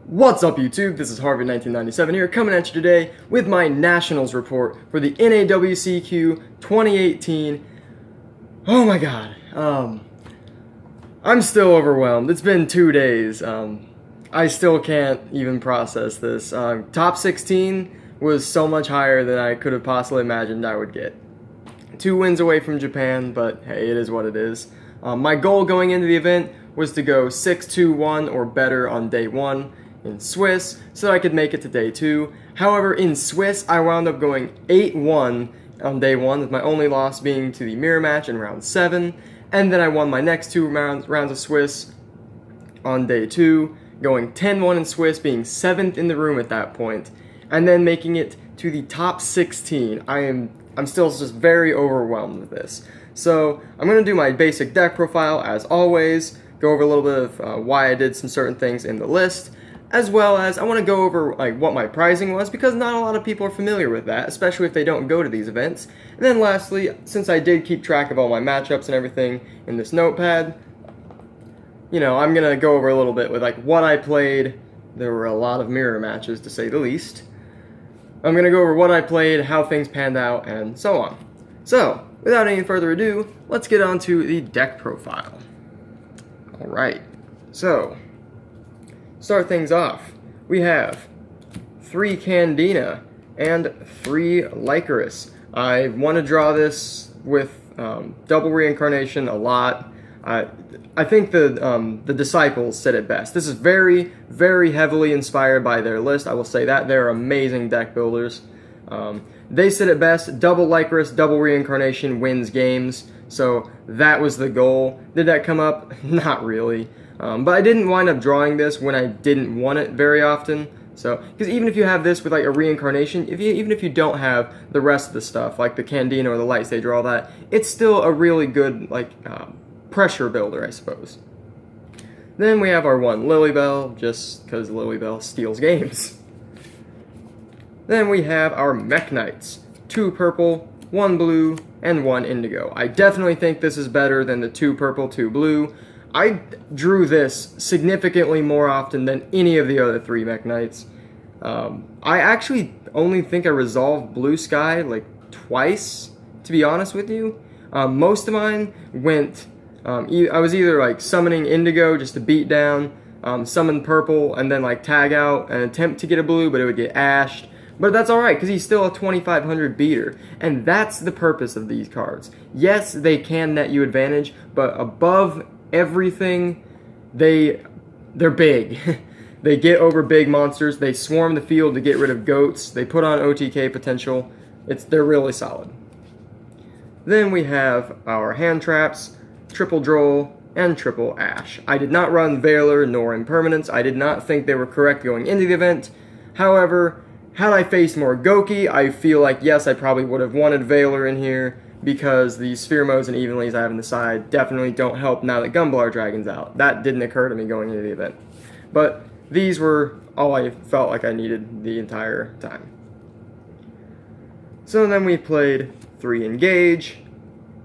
What's up YouTube, this is Harvey 1997 here, coming at you today with my Nationals report for the NAWCQ 2018. Oh my god, I'm still overwhelmed. It's been 2 days. I still can't even process this. Top 16 was so much higher than I could have possibly imagined I would get. 2 wins away from Japan, but hey, it is what it is. My goal going into the event was to go 6-2-1 or better on day 1 in Swiss, so that I could make it to day 2. However, in Swiss, I wound up going 8-1 on day 1, with my only loss being to the mirror match in round 7, and then I won my next 2 rounds of Swiss on day 2, going 10-1 in Swiss, being 7th in the room at that point, and then making it to the top 16. I'm still just very overwhelmed with this. So I'm going to do my basic deck profile as always, go over a little bit of why I did some certain things in the list, as well as I want to go over what my pricing was, because not a lot of people are familiar with that, especially if they don't go to these events. And then lastly, since I did keep track of all my matchups and everything in this notepad, you know, I'm going to go over a little bit with what I played. There were a lot of mirror matches, to say the least. I'm going to go over what I played, how things panned out, and so on. So, without any further ado, let's get on to the deck profile. Alright, so start things off. We have 3 Candina and 3 Lycoris. I want to draw this with double reincarnation a lot. I think the Disciples said it best. This is very, very heavily inspired by their list. I will say that. They're amazing deck builders. They said it best, double Lycoris, double reincarnation wins games. So that was the goal. Did that come up? Not really. But I didn't wind up drawing this when I didn't want it very often. So, because even if you have this with a reincarnation, even if you don't have the rest of the stuff, like the Candina or the Light Stage or all that, it's still a really good, pressure builder, I suppose. Then we have our 1 Lilybell, just because Lilybell steals games. Then we have our Mekk-Knights, 2 purple, 1 blue, and 1 indigo. I definitely think this is better than the 2 purple, 2 blue. I drew this significantly more often than any of the other 3 Mekk-Knights. I actually only think I resolved Blue Sky twice, to be honest with you. Most of mine went, I was either summoning indigo just to beat down, summon purple, and then tag out and attempt to get a blue, but it would get ashed. But that's alright, because he's still a 2500 beater, and that's the purpose of these cards. Yes, they can net you advantage, but above everything, they're big. They get over big monsters, they swarm the field to get rid of goats, they put on OTK potential, they're really solid. Then we have our hand traps, triple Droll, and triple Ash. I did not run Veiler nor Impermanence. I did not think they were correct going into the event. However, had I faced more Goki, I feel like, yes, I probably would have wanted Veiler in here, because the Sphere Modes and Evenlies I have on the side definitely don't help now that Gumblar Dragon's out. That didn't occur to me going into the event. But these were all I felt like I needed the entire time. So then we played 3 Engage,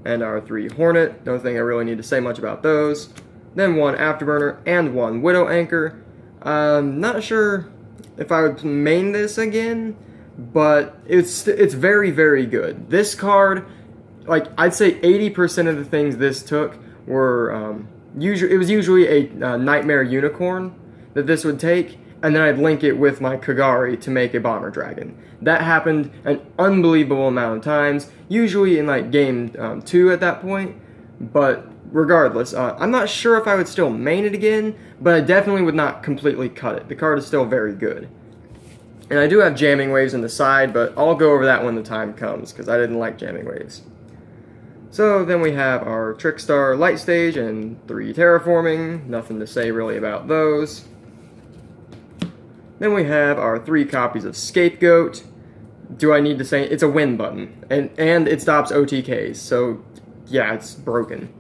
and our 3 Hornet. Don't think I really need to say much about those. Then 1 Afterburner and 1 Widow Anchor. Not sure if I would main this again, but it's very, very good. This card, I'd say 80% of the things this took were, it was usually a Nightmare Unicorn that this would take, and then I'd link it with my Kagari to make a Bomber Dragon. That happened an unbelievable amount of times, usually in game 2 at that point, but regardless, I'm not sure if I would still main it again, but I definitely would not completely cut it. The card is still very good. And I do have Jamming Waves on the side, but I'll go over that when the time comes, because I didn't like Jamming Waves. So then we have our Trickstar Light Stage and 3 Terraforming. Nothing to say really about those. Then we have our 3 copies of Scapegoat. Do I need to say it's a win button, and it stops OTKs, so yeah, it's broken.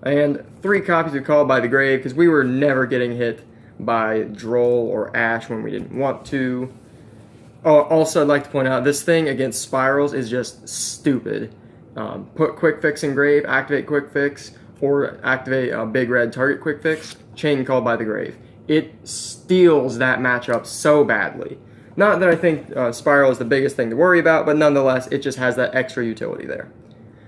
And 3 copies of Called by the Grave, because we were never getting hit by Droll or Ash when we didn't want to. Oh, also, I'd like to point out, this thing against Spirals is just stupid. Put Quick Fix in Grave, activate Quick Fix, or activate Big Red Target Quick Fix, chain Called by the Grave. it steals that matchup so badly. Not that I think Spiral is the biggest thing to worry about, but nonetheless, it just has that extra utility there.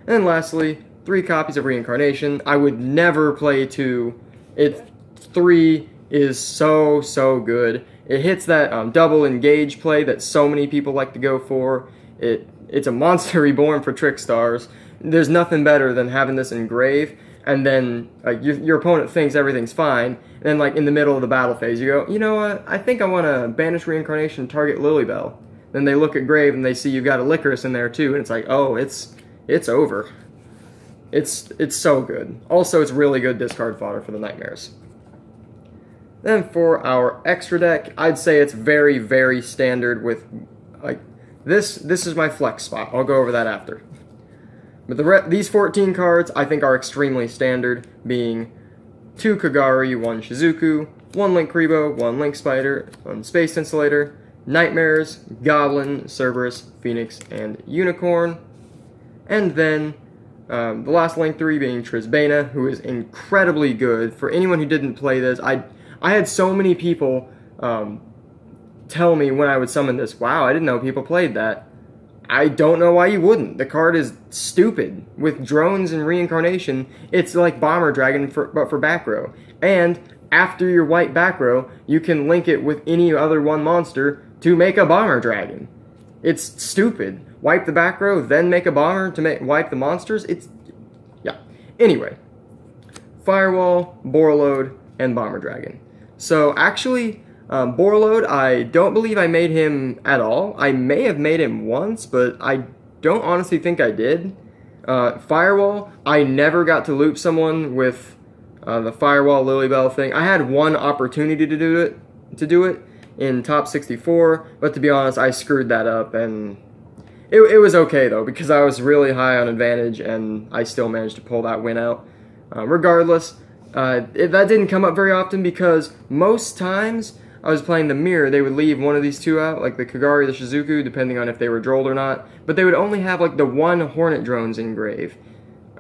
And lastly, 3 copies of Reincarnation. I would never play 2. 3 is so good. It hits that double engage play that so many people like to go for. It's a monster reborn for Trickstars. There's nothing better than having this engrave, and then your opponent thinks everything's fine, and then like in the middle of the battle phase, you go, you know what, I think I want to banish Reincarnation and target Lilybell. Then they look at Grave and they see you've got a Licorice in there too, and it's like, oh, it's over. It's so good. Also, it's really good discard fodder for the Nightmares. Then for our extra deck, I'd say it's very standard with, like, this is my flex spot. I'll go over that after. But these 14 cards I think are extremely standard, being 2 Kagari, 1 Shizuku, 1 Link Kribo, 1 Link Spider, 1 Space Insulator, Nightmares, Goblin, Cerberus, Phoenix, and Unicorn. And then the last Link 3 being Trisbana, who is incredibly good. For anyone who didn't play this, I had so many people tell me when I would summon this, wow, I didn't know people played that. I don't know why you wouldn't. The card is stupid. With drones and Reincarnation, it's like Bomber Dragon, but for back row. And after your white back row, you can link it with any other 1 monster to make a Bomber Dragon. It's stupid. Wipe the back row, then make a bomber to wipe the monsters. Yeah. Anyway, Firewall, Borreload, and Bomber Dragon. So actually, Borreload, I don't believe I made him at all. I may have made him once, but I don't honestly think I did. Firewall, I never got to loop someone with the Firewall Lilybell thing. I had one opportunity to do it in top 64, but to be honest, I screwed that up, and it was okay though, because I was really high on advantage, and I still managed to pull that win out. Regardless, that didn't come up very often, because most times I was playing the mirror, they would leave one of these 2 out, like the Kagari, the Shizuku, depending on if they were drolled or not, but they would only have like the 1 Hornet Drones engrave.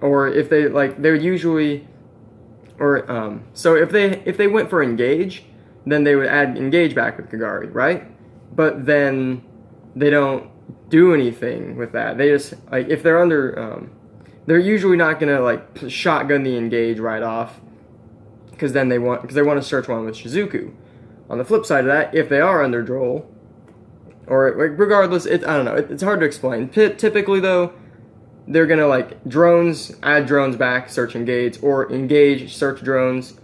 Or if they would usually, or so if they went for engage, then they would add engage back with Kagari, right? But then they don't do anything with that. They just, like, if they're under, they're usually not gonna like shotgun the engage right off, because they want to search one with Shizuku. On the flip side of that, if they are under droll, or like, regardless, I don't know. It's hard to explain. Typically though, they're gonna like add drones back, search engage, or engage, search drones,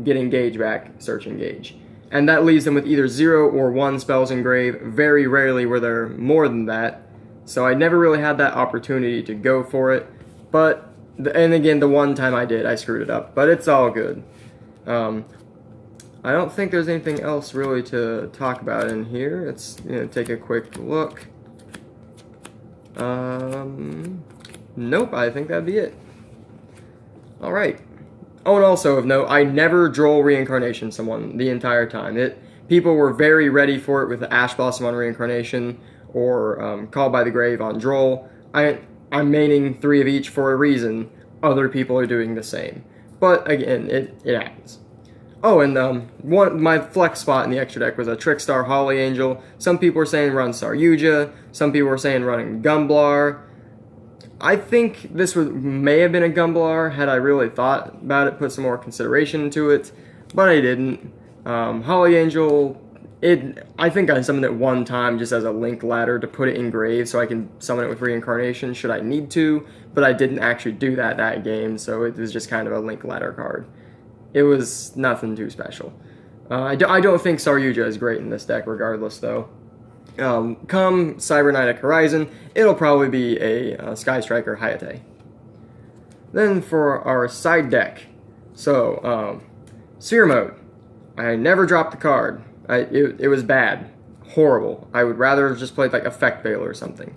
get engage back, search engage. And that leaves them with either 0 or 1 spells engrave. Very rarely were there more than that. So I never really had that opportunity to go for it. But, and again, the one time I did, I screwed it up. But it's all good. I don't think there's anything else really to talk about in here. Let's take a quick look. Nope, I think that'd be it. Alright. Oh, and also of note, I never droll Reincarnation someone the entire time. People were very ready for it with the Ash Blossom on Reincarnation, or Called by the Grave on droll. I'm maining 3 of each for a reason. Other people are doing the same. But again, it happens. Oh, and my flex spot in the extra deck was a Trickstar Holly Angel. Some people were saying run Saryuja. Some people were saying running Gumblar. I think this may have been a Gumblar had I really thought about it, put some more consideration into it, but I didn't. Holly Angel, I think I summoned it one time just as a link ladder to put it in grave so I can summon it with Reincarnation should I need to, but I didn't actually do that game, so it was just kind of a link ladder card. It was nothing too special. I don't think Saryuja is great in this deck regardless though. Come Cybernetic Horizon, it'll probably be a Sky Striker Hayate. Then for our side deck, so Seer Mode. I never dropped the card. It was bad, horrible. I would rather have just played like Effect Veil or something.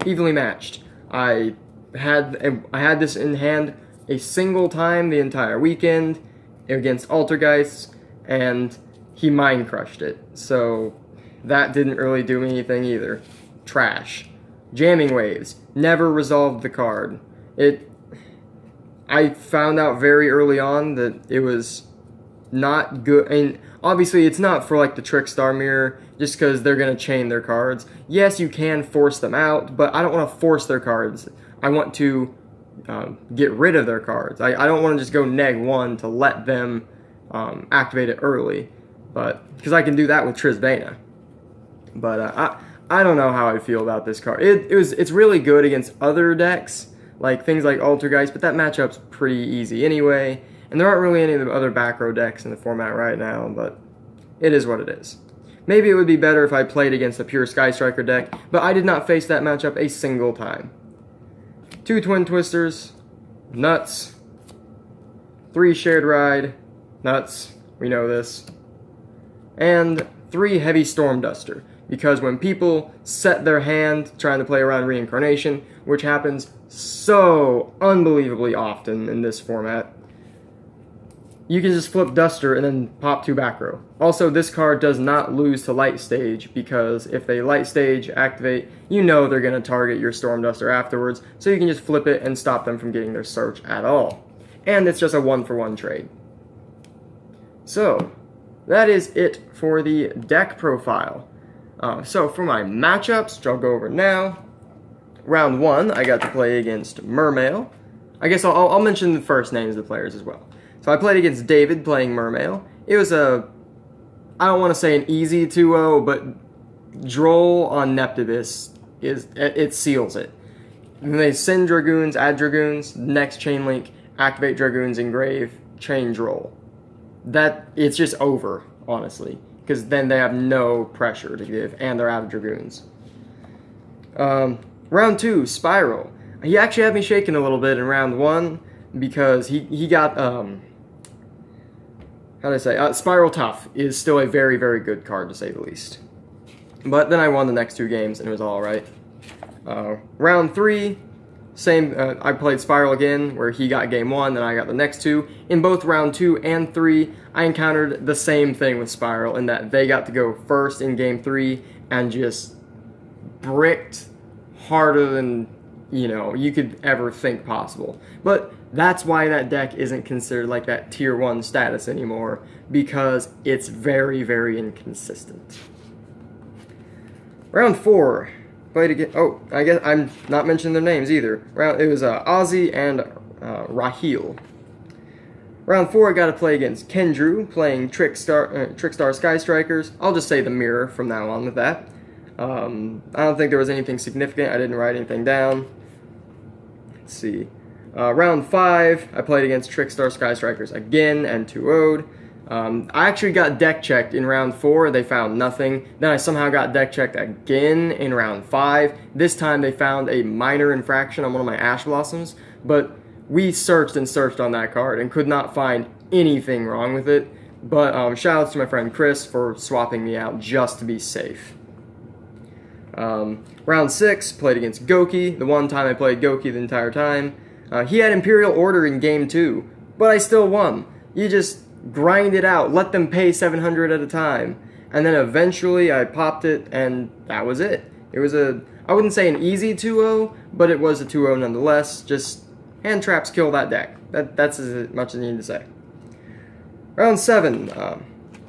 Evenly Matched. I had this in hand a single time the entire weekend against Altergeists, and he Mind Crushed it. So that didn't really do me anything either. Trash. Jamming Waves. Never resolved the card. I found out very early on that it was not good. And Obviously, it's not for like the Trickstar mirror, just because they're going to chain their cards. Yes, you can force them out, but I don't want to force their cards. I want to get rid of their cards. I don't want to just go -1 to let them activate it early, but because I can do that with Trisbana. But I don't know how I feel about this card. It's really good against other decks, like things like Altergeist, but that matchup's pretty easy anyway. And there aren't really any of the other back row decks in the format right now, but it is what it is. Maybe it would be better if I played against a pure Sky Striker deck, but I did not face that matchup a single time. 2 Twin Twisters, nuts. 3 Shared Ride, nuts, we know this. And 3 Heavy Storm Duster, because when people set their hand trying to play around Reincarnation, which happens so unbelievably often in this format, you can just flip Duster and then pop 2 back row. Also, this card does not lose to Light Stage, because if they Light Stage activate, you know they're going to target your Storm Duster afterwards, so you can just flip it and stop them from getting their search at all. And it's just a 1-for-1 trade. So, that is it for the deck profile. So for my matchups, which I'll go over now. Round 1, I got to play against Mermail. I guess I'll mention the first names of the players as well. So I played against David playing Mermail. It was I don't want to say an easy 2-0, but Droll on Neptibus, it seals it. When they send Dragoons, add Dragoons, next chain link, activate Dragoons, engrave, chain Droll. It's just over, honestly, because then they have no pressure to give, and they're out of Dragoons. Round 2, Spiral. He actually had me shaking a little bit in round 1, because he got, how do I say, Spiral Tough is still a very, very good card, to say the least. But then I won the next 2 games, and it was alright. Round 3, same, I played Spiral again, where he got game 1, then I got the next 2. In both round 2 and 3, I encountered the same thing with Spiral, in that they got to go first in game 3, and just bricked harder than, you could ever think possible. But that's why that deck isn't considered like that tier 1 status anymore, because it's very, very inconsistent. Round 4, played again. Oh, I guess I'm not mentioning their names either. It was Ozzy and Raheel. Round 4, I got to play against Kendrew, playing Trickstar Sky Strikers. I'll just say the mirror from now on with that. I don't think there was anything significant. I didn't write anything down. Let's see. Round 5, I played against Trickstar Sky Strikers again and 2-0'd. I actually got deck checked in round 4. They found nothing. Then I somehow got deck checked again in round 5. This time they found a minor infraction on one of my Ash Blossoms, but we searched and searched on that card and could not find anything wrong with it. But shout out to my friend Chris for swapping me out just to be safe. Round 6, played against Goki. The one time I played Goki the entire time. He had Imperial Order in game 2, but I still won. You just grind it out, let them pay 700 at a time. And then eventually I popped it, and that was it. It was I wouldn't say an easy 2-0, but it was a 2-0 nonetheless. Just hand traps kill that deck. That's as much as I need to say. Round 7,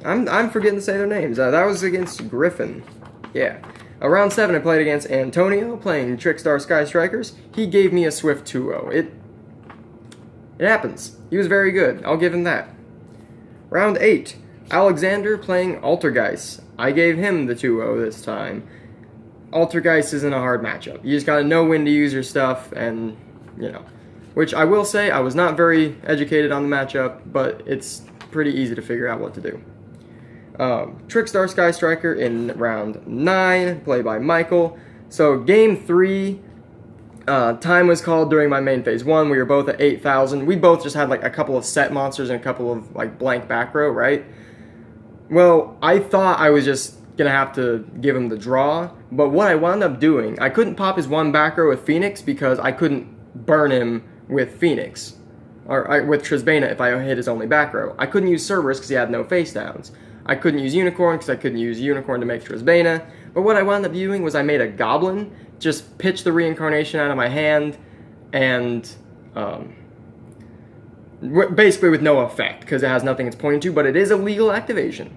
I'm forgetting to say their names. That was against Griffin. Yeah. Round 7, I played against Antonio, playing Trickstar Sky Strikers. He gave me a swift 2-0. It happens. He was very good. I'll give him that. Round 8, Alexander playing Altergeist. I gave him the 2-0 this time. Altergeist isn't a hard matchup. You just gotta know when to use your stuff, and, Which I will say, I was not very educated on the matchup, but it's pretty easy to figure out what to do. Trickstar Sky Striker in round 9, played by Michael. So game 3, time was called during my main phase 1. We were both at 8,000. We both just had like a couple of set monsters and a couple of like blank back row, right? Well, I thought I was just gonna have to give him the draw, but what I wound up doing, I couldn't pop his 1 back row with Phoenix because I couldn't burn him with Phoenix, or with Trisbana if I hit his only back row. I couldn't use Cerberus because he had no face downs. I couldn't use Unicorn because I couldn't use Unicorn to make Trisbana. But what I wound up doing was I made a Goblin, just pitched the Reincarnation out of my hand, and basically with no effect because it has nothing it's pointing to, but it is a legal activation.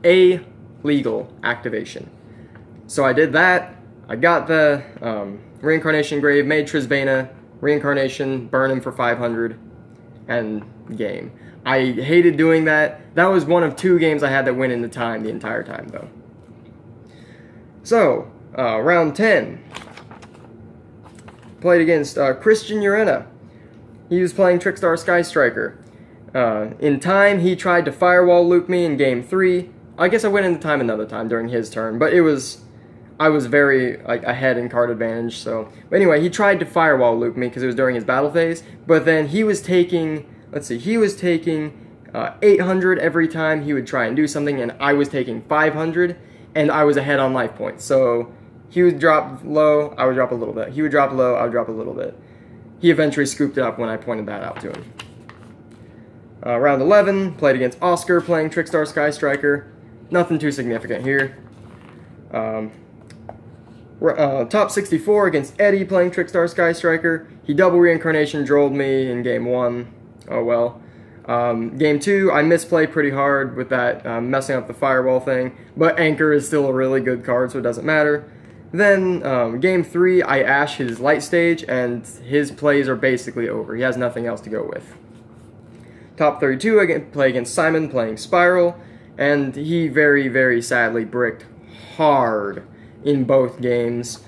a legal activation. So I did that. I got the Reincarnation Grave, made Trisbana, Reincarnation, burn him for 500, and game. I hated doing that. That was one of 2 games I had that went into time the entire time, though. So, round 10. Played against Christian Urena. He was playing Trickstar Sky Striker. In time, he tried to firewall loop me in game 3. I guess I went into time another time during his turn, but I was very ahead in card advantage. So, but anyway, he tried to firewall loop me because it was during his battle phase. But then he was taking, he was taking 800 every time he would try and do something, and I was taking 500, and I was ahead on life points. So he would drop low, I would drop a little bit. He would drop low, I would drop a little bit. He eventually scooped it up when I pointed that out to him. Round 11, played against Oscar playing Trickstar Sky Striker. Nothing too significant here. Top 64 against Eddie playing Trickstar Sky Striker. He double reincarnation drolled me in game 1. Oh well. Game 2, I misplayed pretty hard with that messing up the fireball thing, but Anchor is still a really good card, so it doesn't matter. Then game 3, I ash his light stage, and his plays are basically over. He has nothing else to go with. Top 32, I play against Simon playing Spiral, and he very, very sadly bricked hard in both games.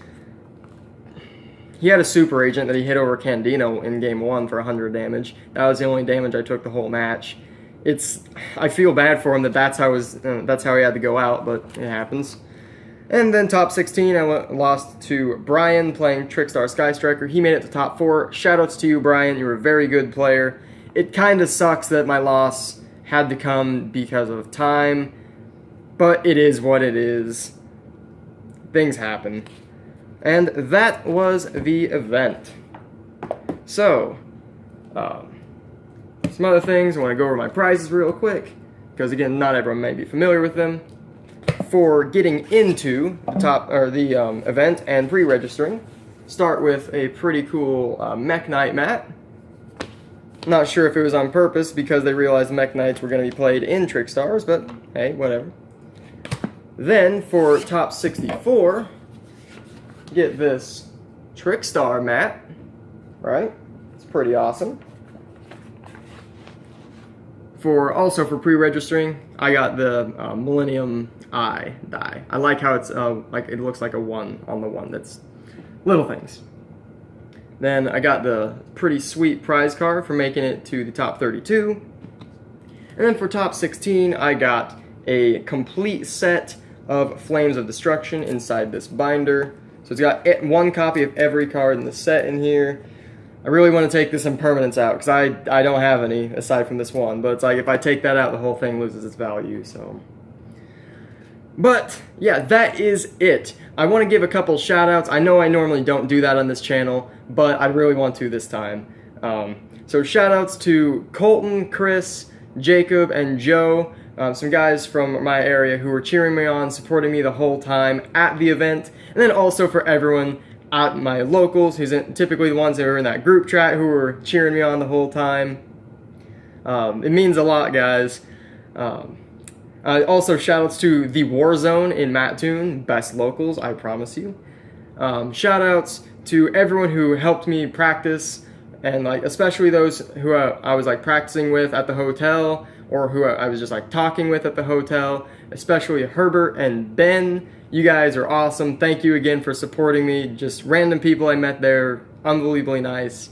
He had a super agent that he hit over Candino in game 1 for 100 damage. That was the only damage I took the whole match. I feel bad for him that's how he had to go out, but it happens. And then top 16, I lost to Brian playing Trickstar Sky Striker. He made it to top 4. Shoutouts to you, Brian. You were a very good player. It kind of sucks that my loss had to come because of time, but it is what it is. Things happen. And that was the event. So, some other things. I want to go over my prizes real quick, because again, not everyone may be familiar with them. For getting into the event and pre-registering, start with a pretty cool Mekk-Knight mat. Not sure if it was on purpose because they realized Mekk-Knights were going to be played in Trickstars, but hey, whatever. Then for top 64, get this Trickstar mat, right? It's pretty awesome. Also for pre-registering, I got the Millennium Eye die. I like how it's it looks like a 1 on the one. That's little things. Then I got the pretty sweet prize card for making it to the top 32. And then for top 16, I got a complete set of Flames of Destruction inside this binder. So it's got 1 copy of every card in the set in here. I really want to take this impermanence out because I don't have any aside from this one. But it's like if I take that out, the whole thing loses its value. So, but yeah, that is it. I want to give a couple shout outs. I know I normally don't do that on this channel, but I really want to this time. So shout outs to Colton, Chris, Jacob, and Joe. Some guys from my area who were cheering me on, supporting me the whole time at the event. And then also for everyone at my locals, who's typically the ones that are in that group chat who were cheering me on the whole time. It means a lot, guys. Also, shoutouts to the Warzone in Mattoon, best locals, I promise you. Shoutouts to everyone who helped me practice, and especially those who I was practicing with at the hotel, or who I was just talking with at the hotel. Especially Herbert and Ben. You guys are awesome. Thank you again for supporting me. Just random people I met there, unbelievably nice.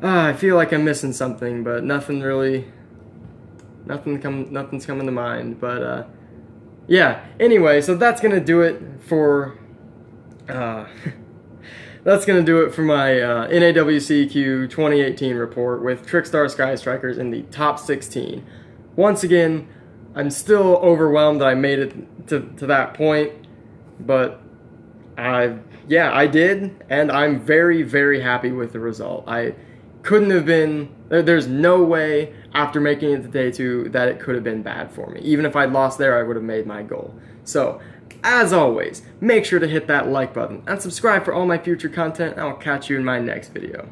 I feel like I'm missing something, but nothing's coming to mind. But yeah. Anyway, so that's gonna do it for my NAWCQ 2018 report with Trickstar Sky Strikers in the top 16. Once again, I'm still overwhelmed that I made it to that point, but I did, and I'm very, very happy with the result. I couldn't have been, there's no way after making it to day 2 that it could have been bad for me. Even if I'd lost there, I would have made my goal. So, as always, make sure to hit that like button and subscribe for all my future content, and I'll catch you in my next video.